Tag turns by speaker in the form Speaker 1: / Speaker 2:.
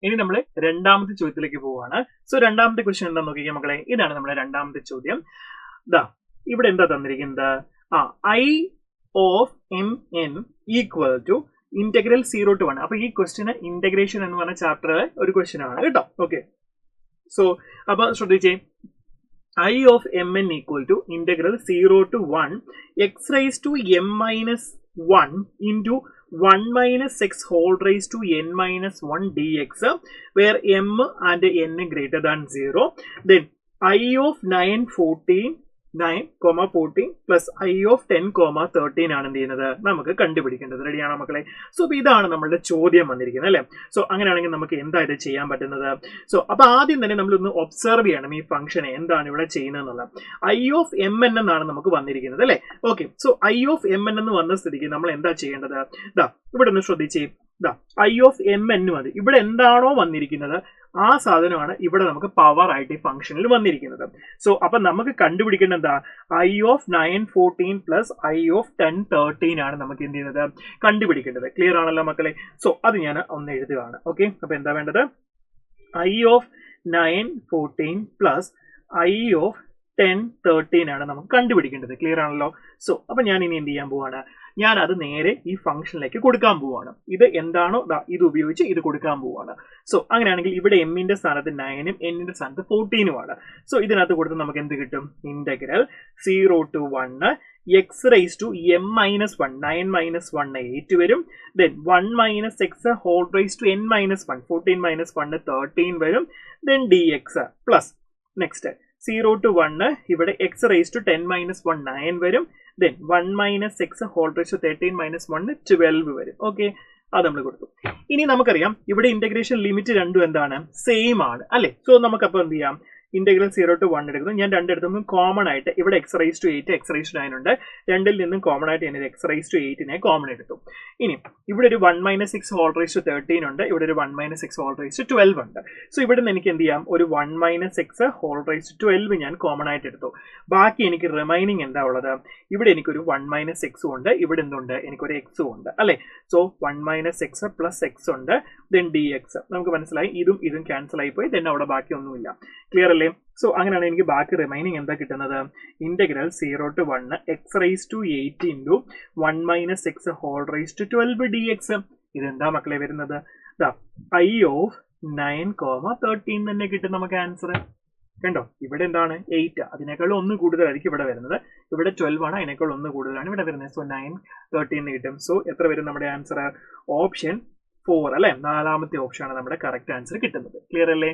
Speaker 1: ഇനി നമ്മൾ രണ്ടാമത്തെ ചോദ്യത്തിലേക്ക് പോവുകയാണ്. സോ രണ്ടാമത്തെ ക്വസ്റ്റ്യൻ എന്താ നോക്കിക്കുക മക്കളെ, ഇതാണ് നമ്മുടെ രണ്ടാമത്തെ ചോദ്യം. ദാ ഇവിടെ എന്താ തന്നിരിക്കുന്നത്, I of M N equal to integral 0 to 1. അപ്പൊ ഈ ക്വസ്റ്റ്യന് ഇന്റഗ്രേഷൻ എന്ന് പറഞ്ഞ ചാപ്റ്ററിലെ ഒരു ക്വസ്റ്റ്യൻ ആണ് കേട്ടോ. ഓക്കെ, സോ അപ്പൊ ശ്രദ്ധിച്ചേ, I of mn equal to integral 0 to 1 x raised to m minus 1 into 1 minus x whole raised to n minus 1 dx, where m and n greater than 0. Then I of 9,14 plus I of 10,13 ആണ് എന്ത് ചെയ്യുന്നത് നമുക്ക് കണ്ടുപിടിക്കേണ്ടത്. റെഡിയാണോ മക്കളെ? So അപ്പൊ ഇതാണ് നമ്മളുടെ ചോദ്യം വന്നിരിക്കുന്നത് അല്ലെ. സോ അങ്ങനെയാണെങ്കിൽ നമുക്ക് എന്താ ഇത് ചെയ്യാൻ പറ്റുന്നത്? സോ അപ്പൊ ആദ്യം തന്നെ നമ്മളൊന്ന് ഒബ്സർവ് ചെയ്യണം ഈ ഫംഗ്ഷനെ എന്താണ് ഇവിടെ ചെയ്യുന്നത് എന്നുള്ളത്. I of mn എന്നാണ് നമുക്ക് വന്നിരിക്കുന്നത് അല്ലെ. Okay, so I of mn എന്ന് വന്ന സ്ഥിതിക്ക് നമ്മൾ എന്താ ചെയ്യേണ്ടത്? ദാ ഇവിടെ ഒന്ന് ശ്രദ്ധിച്ചേ, ദാ I of mn മതി. ഇവിടെ എന്താണോ വന്നിരിക്കുന്നത് ആ സാധനമാണ് ഇവിടെ നമുക്ക് പവർ ആയിട്ട് ഈ ഫംഗ്ഷനിൽ വന്നിരിക്കുന്നത്. സോ അപ്പൊ നമുക്ക് കണ്ടുപിടിക്കേണ്ട എന്താ, I of 914 plus I of 1013 ആണ് നമുക്ക് എന്ത് ചെയ്യുന്നത് കണ്ടുപിടിക്കേണ്ടത്. ക്ലിയർ ആണല്ലോ മക്കളെ? സോ അത് ഞാൻ ഒന്ന് എഴുതുകയാണ്. ഓക്കെ, അപ്പൊ എന്താ വേണ്ടത്, I of 914 plus I of 1013 ആണ് നമുക്ക് കണ്ടുപിടിക്കേണ്ടത്. ക്ലിയർ ആണല്ലോ? സോ അപ്പൊ ഞാൻ ഇനി എന്ത് ചെയ്യാൻ പോവാണ്, ഞാൻ അത് നേരെ ഈ ഫംഗ്ഷനിലേക്ക് കൊടുക്കാൻ പോവാണ്. ഇത് എന്താണോ ഇത് ഉപയോഗിച്ച് ഇത് കൊടുക്കാൻ പോവാണ്. സോ അങ്ങനെയാണെങ്കിൽ ഇവിടെ എമ്മിന്റെ സ്ഥാനത്ത് 9ഉം എന്നിന്റെ സ്ഥാനത്ത് 14ഉം ആണ്. സോ ഇതിനകത്ത് കൊടുത്ത് നമുക്ക് എന്ത് കിട്ടും, integral 0 to 1 x raised to m minus 1, 9 minus 1 8 വരും. Then 1 minus x whole raised to n minus 1, 14 minus 1 13 വരും. Then dx plus next 0 to 1 ഇവിടെ x raised to 10 minus 1 9 വരും. Then 1 minus x whole raised to 13 minus 1 12 വരും. Okay, അത് നമ്മൾ കൊടുത്തു. ഇനി നമുക്കറിയാം ഇവിടെ ഇന്റഗ്രേഷൻ ലിമിറ്റ് രണ്ടും എന്താണ്, സെയിം ആണ് അല്ലെ. സോ നമുക്കപ്പോൾ എന്ത് ചെയ്യാം, ഇന്റഗ്രൽ 0 to 1 എടുക്കുന്നു. ഞാൻ രണ്ടിടത്തും കോമൺ ആയിട്ട് ഇവിടെ x raised to 8 x raised to 9 ഉണ്ട്. രണ്ടിൽ നിന്നും കോമൺ ആയിട്ട് ഞാൻ x raised to 8നെ കോമൺ എടുത്തു. ഇനി ഇവിടെ ഒരു 1 minus x whole raised to 13 ഉണ്ട്. ഇവിടെ ഒരു 1 minus x whole raised to 12 ഉണ്ട്. സോ ഇവിടെ നിന്ന് എനിക്ക് എന്ത് ചെയ്യാം, ഒരു 1 minus x whole raised to 12 ഞാൻ കോമൺ ആയിട്ട് എടുത്തു. ബാക്കി എനിക്ക് റിമൈനിങ് എന്താ ഉള്ളത്, ഇവിടെ എനിക്കൊരു 1 minus x ഉണ്ട്, ഇവിടെ എന്തുണ്ട്, എനിക്കൊരു x ഉണ്ട് അല്ലെ. So 1 minus x plus x ഉണ്ട്. ദെൻ dx നമുക്ക് മനസ്സിലായി, ഇതും ഇതും ക്യാൻസൽ ആയി പോയി. ദെൻ അവിടെ ബാക്കി ഒന്നുമില്ല. ക്ലിയർ അല്ലേ? സോ അങ്ങനെയാണ് എനിക്ക് ബാക്കി റിമൈനിങ് എന്താ കിട്ടുന്നത്, integral 0 to 1 x raised to 8 into 1 minus x whole raised to 12 dx. ഇതെന്താ മക്കളെ വരുന്നത്, I of 9,13 തന്നെ കിട്ടും നമുക്ക് ആൻസർ. കണ്ടോ, ഇവിടെ എന്താണ് 8, അതിനേക്കാൾ ഒന്ന് കൂടുതലായിരിക്കും ഇവിടെ വരുന്നത്. ഇവിടെ 12 ആണ്, അതിനേക്കാൾ ഒന്ന് കൂടുതലാണ് ഇവിടെ വരുന്നത്. സോ 913 കിട്ടും. സോ എത്ര വരും നമ്മുടെ ആൻസർ, ഓപ്ഷൻ 4 അല്ലെ, നാലാമത്തെ ഓപ്ഷൻ ആണ് നമ്മുടെ കറക്റ്റ് ആൻസർ കിട്ടുന്നത്. ക്ലിയർ അല്ലേ?